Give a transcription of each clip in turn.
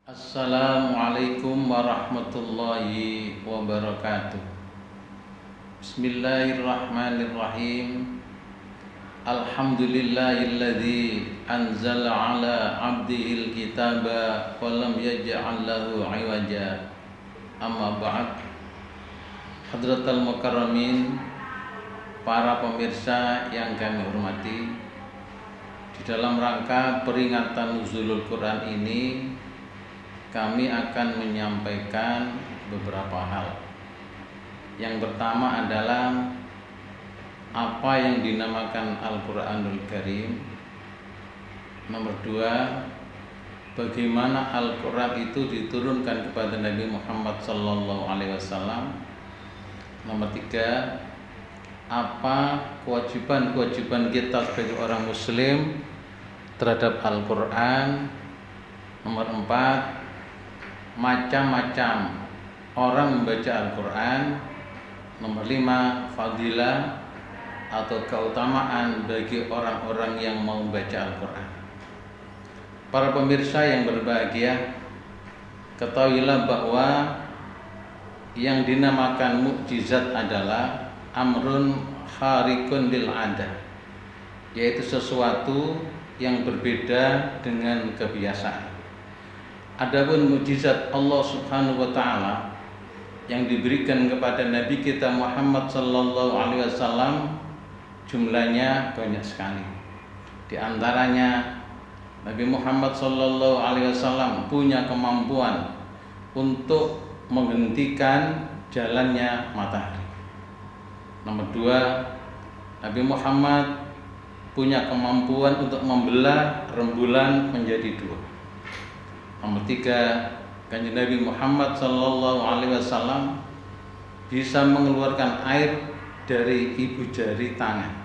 Assalamualaikum warahmatullahi wabarakatuh. Bismillahirrahmanirrahim. Alhamdulillahilladzi anzala ala abdihil kitaba wa lam yaj'al lahu 'iwaja. Amma ba'd. Hadratal mukarramin, para pemirsa yang kami hormati, di dalam rangka peringatan nuzulul Quran ini kami akan menyampaikan beberapa hal. Yang pertama adalah apa yang dinamakan Al-Quranul Karim. Nomor dua, bagaimana Al-Quran itu diturunkan kepada Nabi Muhammad SAW. Nomor tiga, apa kewajiban-kewajiban kita sebagai orang Muslim terhadap Al-Quran. Nomor empat, macam-macam orang membaca Al-Quran. Nomor lima, fadilah atau keutamaan bagi orang-orang yang mau membaca Al-Quran. Para pemirsa yang berbahagia, ketahuilah bahwa yang dinamakan mukjizat adalah amrun khariqun lil adah, yaitu sesuatu yang berbeda dengan kebiasaan. Adapun mukjizat Allah Subhanahu wa taala yang diberikan kepada Nabi kita Muhammad sallallahu alaihi wasallam jumlahnya banyak sekali. Di antaranya Nabi Muhammad sallallahu alaihi wasallam punya kemampuan untuk menghentikan jalannya matahari. Nomor dua, Nabi Muhammad punya kemampuan untuk membelah rembulan menjadi dua. Nomor tiga, Kanjeng Nabi Muhammad sallallahu alaihi wasallam bisa mengeluarkan air dari ibu jari tangan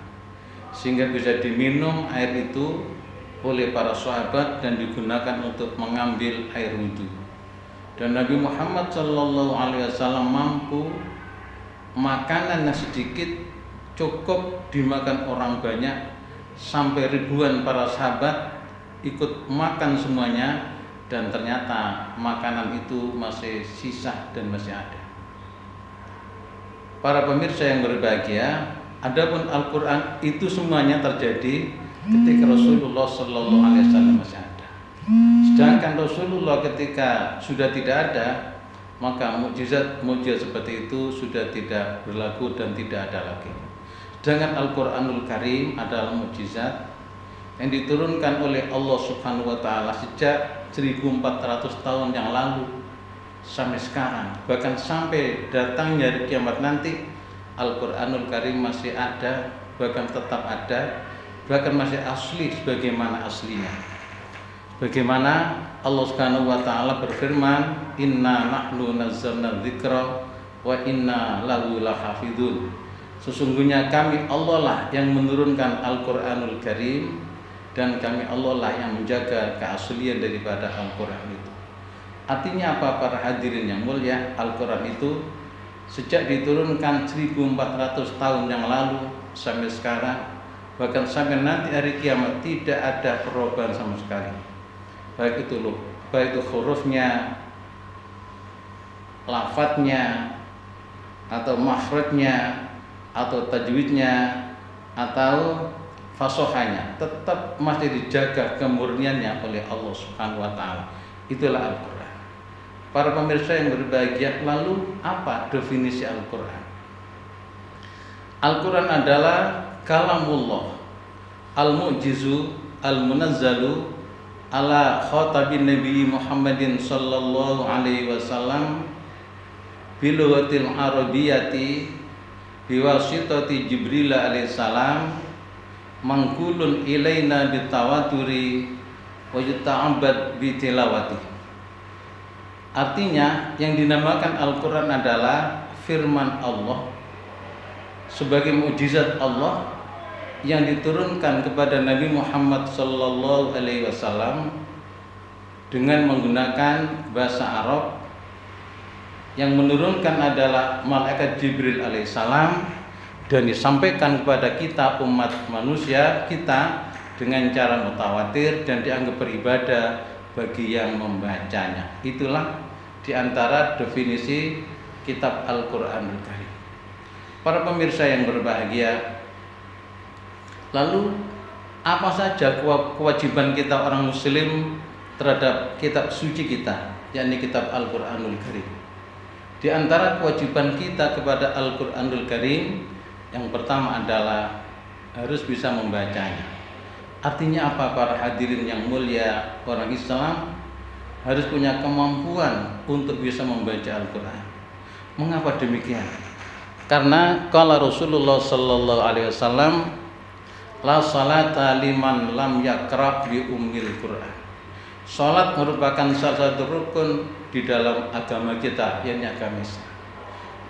sehingga bisa diminum air itu oleh para sahabat dan digunakan untuk mengambil air wudhu. Dan Nabi Muhammad sallallahu alaihi wasallam mampu makanan yang sedikit cukup dimakan orang banyak, sampai ribuan para sahabat ikut makan semuanya, dan ternyata makanan itu masih sisa dan masih ada. Para pemirsa yang berbahagia, adapun Al-Quran itu semuanya terjadi ketika Rasulullah Sallallahu Alaihi Wasallam masih ada. Sedangkan Rasulullah ketika sudah tidak ada, maka mukjizat seperti itu sudah tidak berlaku dan tidak ada lagi. Sedangkan Al-Quranul Karim adalah mukjizat yang diturunkan oleh Allah Subhanahu wa taala sejak 1400 tahun yang lalu sampai sekarang, bahkan sampai datangnya hari kiamat nanti, Al-Quranul Karim masih ada, bahkan tetap ada, bahkan masih asli sebagaimana aslinya. Bagaimana Allah Subhanahu wa taala berfirman, "Inna nahnu nazzalna dzikra wa inna lahu lahafidun." Sesungguhnya kami Allah lah yang menurunkan Al-Quranul Karim, dan kami Allah lah yang menjaga keaslian daripada Al-Quran itu. Artinya apa para hadirin yang mulia? Al-Quran itu sejak diturunkan 1400 tahun yang lalu sampai sekarang, bahkan sampai nanti hari kiamat, tidak ada perubahan sama sekali. Baik itu hurufnya, lafadznya, atau makhrajnya, atau tajwidnya, atau fasohanya, tetap masih dijaga kemurniannya oleh Allah Subhanahu wa taala. Itulah Al-Quran. Para pemirsa yang berbahagia, lalu apa definisi Al-Quran? Al-Quran adalah kalamullah al-mu'jizu al-munazzalu ala khatabin Nabi Muhammadin sallallahu alaihi wasallam bilughatil arabiyyati biwasitati Jibril alaihi salam, mangkulun ilaina bitawaturi wa yuta'abbad bitilawati. Artinya yang dinamakan Al-Quran adalah firman Allah sebagai mukjizat Allah yang diturunkan kepada Nabi Muhammad sallallahu alaihi wasallam dengan menggunakan bahasa Arab. Yang menurunkan adalah malaikat Jibril alaihissalam dan disampaikan kepada kita umat manusia kita dengan cara mutawatir dan dianggap beribadah bagi yang membacanya. Itulah diantara definisi kitab Al-Quranul Karim. Para pemirsa yang berbahagia, lalu apa saja kewajiban kita orang muslim terhadap kitab suci kita, yakni kitab Al-Quranul Karim? Di antara kewajiban kita kepada Al-Quranul Karim, yang pertama adalah harus bisa membacanya. Artinya apa para hadirin yang mulia, orang Islam harus punya kemampuan untuk bisa membaca Al-Quran. Mengapa demikian? Karena qala Rasulullah sallallahu alaihi wasallam, la salata liman lam yaqra bi ummil Quran. Salat merupakan salah satu rukun di dalam agama kita, yakni agama Islam.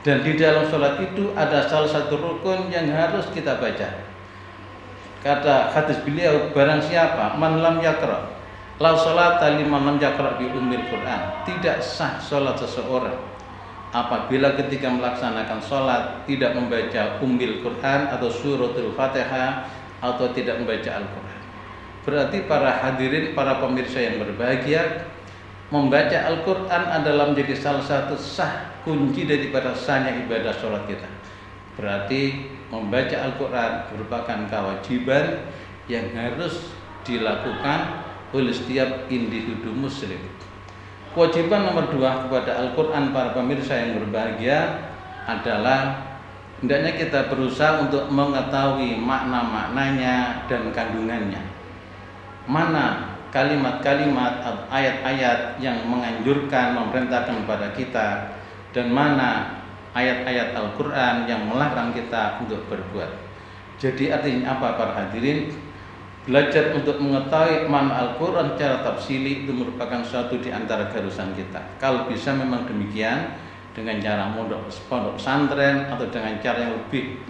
Dan di dalam salat itu ada salah satu rukun yang harus kita baca. Kata hadis beliau, barang siapa man lam yaqra, la salata liman lam yaqra bi ummil Quran. Tidak sah salat seseorang apabila ketika melaksanakan salat tidak membaca ummil Quran atau suratul Fatihah atau tidak membaca Al-Quran. Berarti para hadirin, para pemirsa yang berbahagia, membaca Al-Quran adalah menjadi salah satu sah kunci daripada sahnya ibadah sholat kita. Berarti membaca Al-Quran merupakan kewajiban yang harus dilakukan oleh setiap individu muslim. Kewajiban nomor 2 kepada Al-Quran, para pemirsa yang berbahagia, adalah hendaknya kita berusaha untuk mengetahui makna-maknanya dan kandungannya. Mana kalimat-kalimat atau ayat-ayat yang menganjurkan, memerintahkan kepada kita, dan mana ayat-ayat Al-Quran yang melarang kita untuk berbuat. Jadi artinya apa para hadirin? Belajar untuk mengetahui makna Al-Quran secara tafsili itu merupakan suatu di antara keharusan kita. Kalau bisa memang demikian, dengan cara pondok pesantren atau dengan cara yang lebih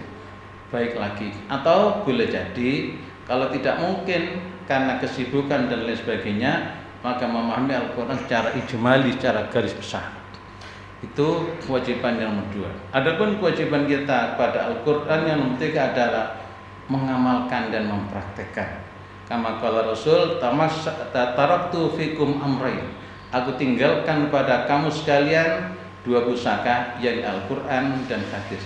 baik lagi. Atau boleh jadi kalau tidak mungkin karena kesibukan dan lain sebagainya, maka memahami Al-Quran secara ijmali, secara garis besar. Itu kewajiban yang nomor 2. Adapun kewajiban kita pada Al-Quran yang nomor 3 adalah mengamalkan dan mempraktekkan. Kama qala Rasul, taraktu fikum amrain. Aku tinggalkan pada kamu sekalian 2 pusaka, yaitu Al-Quran dan hadis.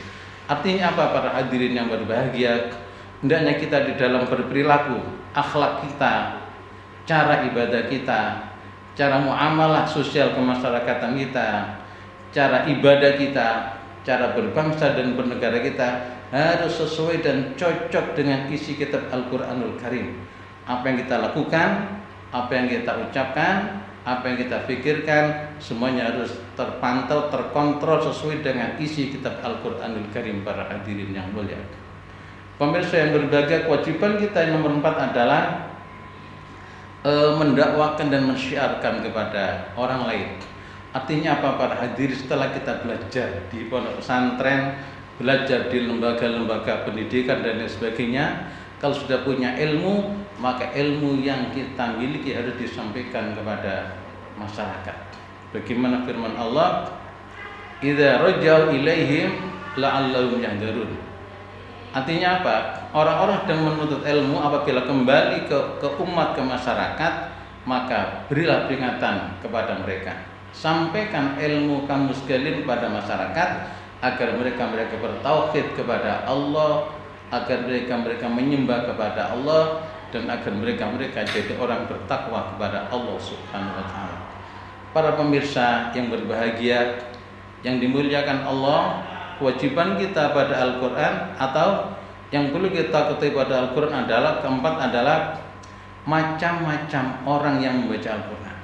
Artinya apa para hadirin yang berbahagia? Hendaknya kita di dalam berperilaku, akhlak kita, cara ibadah kita, cara muamalah sosial kemasyarakatan kita, cara ibadah kita, cara berbangsa dan bernegara kita harus sesuai dan cocok dengan isi kitab Al-Quranul Karim. Apa yang kita lakukan, apa yang kita ucapkan, apa yang kita pikirkan, semuanya harus terpantau, terkontrol sesuai dengan isi kitab Al-Quranul Karim, para hadirin yang mulia. Pemirsa yang berbahagia, kewajiban kita yang nomor 4 adalah mendakwakan dan mensyiarkan kepada orang lain. Artinya apa para hadirin? Setelah kita belajar di pondok pesantren, belajar di lembaga-lembaga pendidikan dan lain sebagainya, kalau sudah punya ilmu, maka ilmu yang kita miliki harus disampaikan kepada masyarakat. Bagaimana firman Allah, idza rajau ilaihim la'allahum yahdharun. Artinya apa? Orang-orang yang menuntut ilmu apabila kembali ke umat, ke masyarakat, maka berilah peringatan kepada mereka. Sampaikan ilmu kamu sekalian kepada masyarakat agar mereka bertauhid kepada Allah, agar mereka menyembah kepada Allah, dan agar mereka jadi orang bertakwa kepada Allah Subhanahu wa taala. Para pemirsa yang berbahagia, yang dimuliakan Allah, kewajiban kita pada Al-Quran atau yang perlu kita ketahui pada Al-Quran adalah, keempat adalah macam-macam orang yang membaca Al-Quran.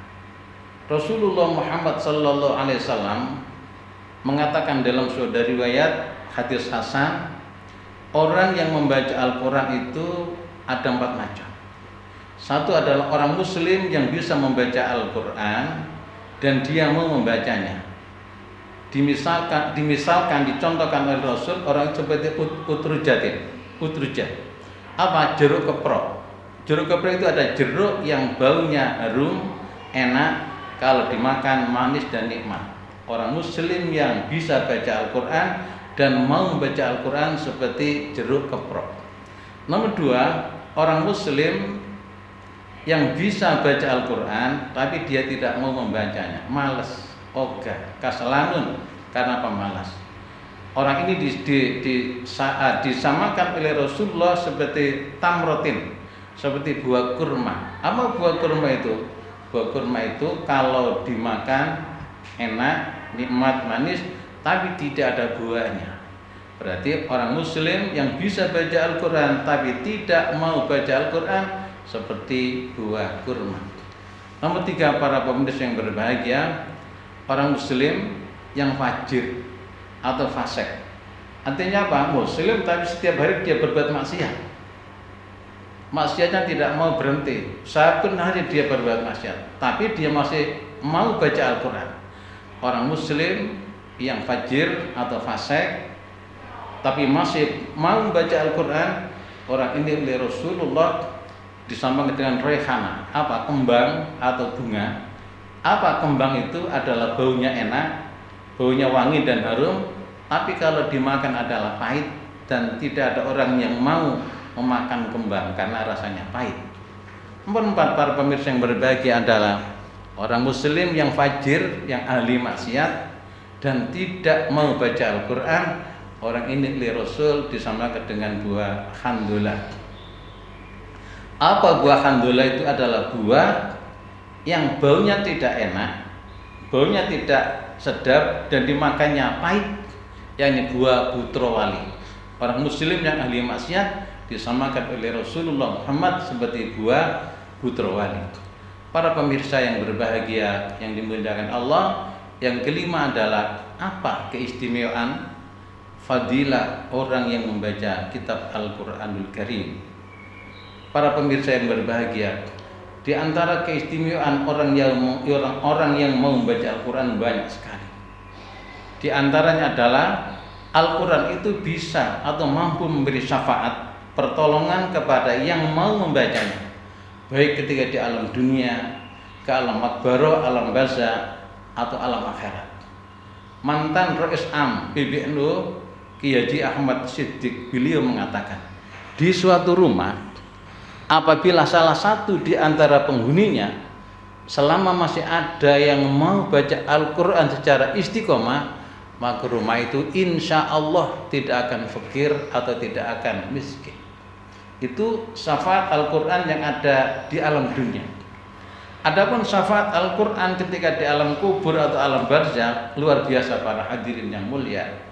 Rasulullah Muhammad sallallahu alaihi wasallam mengatakan dalam suatu riwayat hadis hasan, orang yang membaca Al-Quran itu ada 4 macam. Satu adalah orang muslim yang bisa membaca Al-Quran dan dia mau membacanya. Dicontohkan oleh Rasul, orang seperti utrujat. Apa? Jeruk keprok. Jeruk keprok itu ada jeruk yang baunya harum, enak, kalau dimakan manis dan nikmat. Orang muslim yang bisa baca Al-Quran dan mau membaca Al-Quran seperti jeruk keprok. Nomor 2, orang muslim yang bisa baca Al-Quran tapi dia tidak mau membacanya, malas, ogah, kasalanun karena pemalas. Orang ini disamakan oleh Rasulullah seperti tamrotin, seperti buah kurma. Apa buah kurma itu? Buah kurma itu kalau dimakan enak, nikmat, manis, tapi tidak ada buahnya. Berarti orang muslim yang bisa baca Al-Quran tapi tidak mau baca Al-Quran seperti buah kurma. Nomor 3, para pemirsa yang berbahagia, orang muslim yang fajir atau fasik. Artinya apa? Muslim tapi setiap hari dia berbuat maksiat. Maksiatnya tidak mau berhenti. Satu hari dia berbuat maksiat, tapi dia masih mau baca Al-Quran. Orang muslim yang fajir atau fasik tapi masih mau baca Al-Quran, orang ini oleh Rasulullah disamakan dengan rehana. Apa? Kembang atau bunga. Apa? Kembang itu adalah baunya enak, baunya wangi dan harum, tapi kalau dimakan adalah pahit dan tidak ada orang yang mau memakan kembang karena rasanya pahit. Nomor 4, para pemirsa yang berbahagia adalah orang muslim yang fajir, yang ahli maksiat dan tidak mau baca Al-Quran. Orang ini oleh Rasul disamakan dengan buah khandulah. Apa buah khandulah itu? Adalah buah yang baunya tidak enak, baunya tidak sedap dan dimakannya pahit, yakni buah butrowali. Orang muslim yang ahli maksiat disamakan oleh Rasulullah Muhammad seperti buah butrowali. Para pemirsa yang berbahagia yang dimuliakan Allah, yang kelima adalah apa keistimewaan fadilah orang yang membaca kitab Al-Quranul Karim. Para pemirsa yang berbahagia, di antara keistimewaan orang yang mau membaca Al-Quran banyak sekali. Di antaranya adalah Al-Quran itu bisa atau mampu memberi syafaat, pertolongan kepada yang mau membacanya, baik ketika di alam dunia, ke alam makbaro, alam barzah, atau alam akhirat. Mantan Rais Am PBNU Kiai Haji Ahmad Siddiq, beliau mengatakan, di suatu rumah apabila salah satu di antara penghuninya selama masih ada yang mau baca Al-Quran secara istiqomah, maka rumah itu insya Allah tidak akan fakir atau tidak akan miskin. Itu syafaat Al-Quran yang ada di alam dunia. Adapun syafaat Al-Quran ketika di alam kubur atau alam barzah, luar biasa para hadirin yang mulia.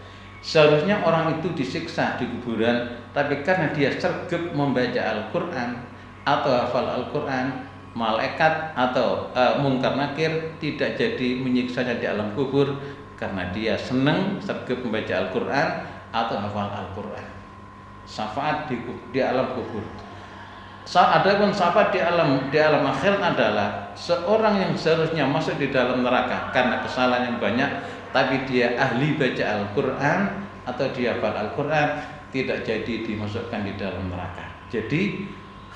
Seharusnya orang itu disiksa di kuburan, tapi karena dia sregep membaca Al-Quran atau hafal Al-Quran, malaikat atau mungkar nakir tidak jadi menyiksanya di alam kubur karena dia senang sregep membaca Al-Quran atau hafal Al-Quran. Syafaat di alam kubur. Adapun syafaat di alam akhirat adalah seorang yang seharusnya masuk di dalam neraka karena kesalahan yang banyak, tapi dia ahli baca Al-Quran atau dia hafal Al-Quran, tidak jadi dimasukkan di dalam neraka. Jadi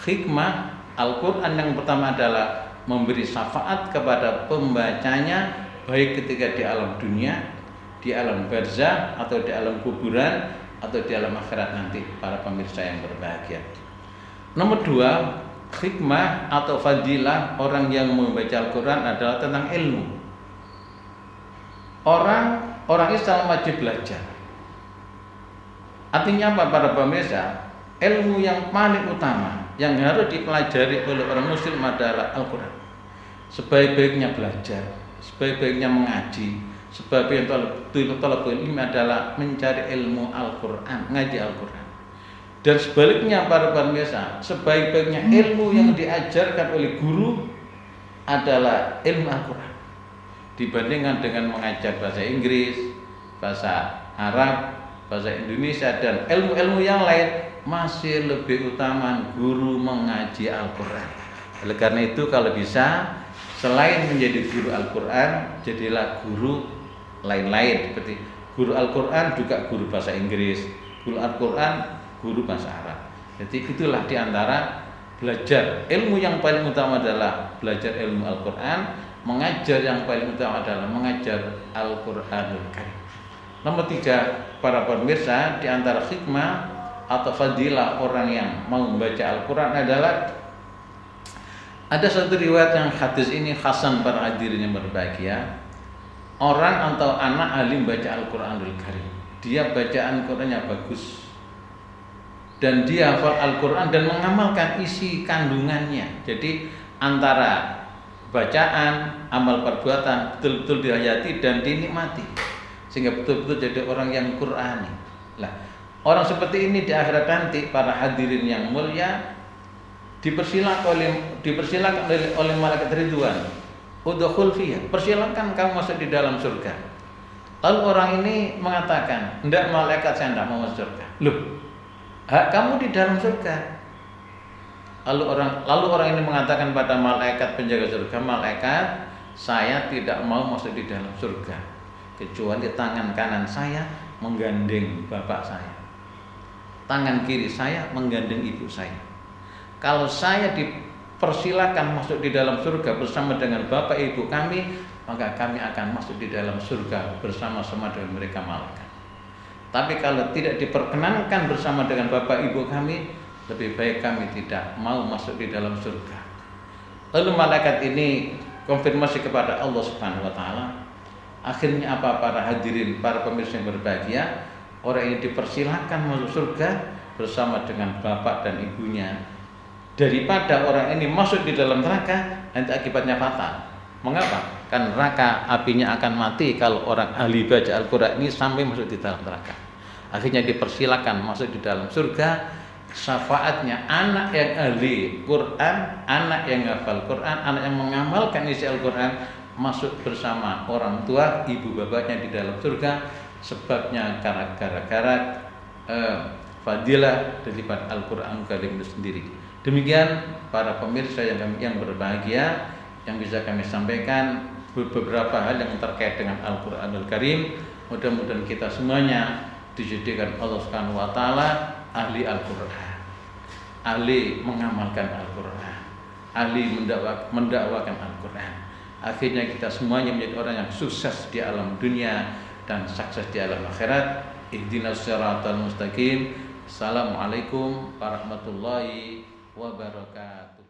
hikmah Al-Quran yang pertama adalah memberi syafaat kepada pembacanya, baik ketika di alam dunia, di alam barzah, atau di alam kuburan, atau di alam akhirat nanti, para pemirsa yang berbahagia. Nomor 2, hikmah atau fadilah orang yang membaca Al-Quran adalah tentang ilmu. Orang Islam wajib belajar. Artinya apa, para pemirsa? Ilmu yang paling utama yang harus dipelajari oleh orang muslim adalah Al-Quran. Sebaik-baiknya belajar, sebaik-baiknya mengaji, sebaik-baiknya talabul ilmi adalah mencari ilmu Al-Quran, ngaji Al-Quran. Dan sebaliknya para pemirsa, sebaik-baiknya ilmu yang diajarkan oleh guru adalah ilmu Al-Quran, dibandingkan dengan mengajar bahasa Inggris, bahasa Arab, bahasa Indonesia, dan ilmu-ilmu yang lain. Masih lebih utama guru mengaji Al-Quran. Oleh karena itu, kalau bisa, selain menjadi guru Al-Quran, jadilah guru lain-lain, seperti guru Al-Quran juga guru bahasa Inggris, guru Al-Quran guru bahasa Arab. Jadi itulah diantara belajar. Ilmu yang paling utama adalah belajar ilmu Al-Quran, mengajar yang paling utama adalah mengajar Al-Quranul Karim. Nomor 3, para pemirsa, diantara hikmah atau fadilah orang yang mau membaca Al-Quran adalah Ada satu riwayat yang hadis ini khasan para hadirin yang berbahagia. Orang atau anak alim baca Al-Quranul Karim, dia bacaan Qurannya bagus, dan dia hafal Al-Quran dan mengamalkan isi kandungannya. Jadi antara bacaan, amal perbuatan betul-betul dihayati dan dinikmati, sehingga betul-betul jadi orang yang Qur'ani. Lah, orang seperti ini di akhirat nanti para hadirin yang mulia dipersilakan oleh malaikat Ridwan, udkhul fiyah, persilakan kamu masuk di dalam surga. Lalu orang ini mengatakan, "Enggak malaikat, saya enggak mau masuk surga." Loh, kamu di dalam surga. Lalu orang ini mengatakan pada malaikat penjaga surga, "Malaikat, saya tidak mau masuk di dalam surga kecuali tangan kanan saya menggandeng bapak saya, tangan kiri saya menggandeng ibu saya. Kalau saya dipersilakan masuk di dalam surga bersama dengan bapak ibu kami, maka kami akan masuk di dalam surga bersama-sama dengan mereka malaikat. Tapi kalau tidak diperkenankan bersama dengan bapak ibu kami, lebih baik kami tidak mau masuk di dalam surga." Lalu malaikat ini konfirmasi kepada Allah Subhanahu wa taala. Akhirnya apa para hadirin, para pemirsa yang berbahagia? Orang ini dipersilakan masuk surga bersama dengan bapak dan ibunya, daripada orang ini masuk di dalam neraka, nanti akibatnya fatal. Mengapa? Kan neraka apinya akan mati kalau orang ahli baca Al-Quran ini sampai masuk di dalam neraka. Akhirnya dipersilakan masuk di dalam surga. Syafaatnya anak yang ahli Quran, anak yang hafal Quran, anak yang mengamalkan isi Al-Quran, masuk bersama orang tua, ibu bapaknya di dalam surga. Sebabnya gara-gara fadilah daripada Al-Quran Karim itu sendiri. Demikian para pemirsa yang berbahagia, yang bisa kami sampaikan beberapa hal yang terkait dengan Al-Quranul Karim. Mudah-mudahan kita semuanya dijadikan Allah Subhanahu wa taala ahli Al-Quran, ahli mengamalkan Al-Quran, ahli mendakwakan Al-Quran. Akhirnya kita semuanya menjadi orang yang sukses di alam dunia dan sukses di alam akhirat. Ihdinas siratal mustaqim. Assalamualaikum warahmatullahi wabarakatuh.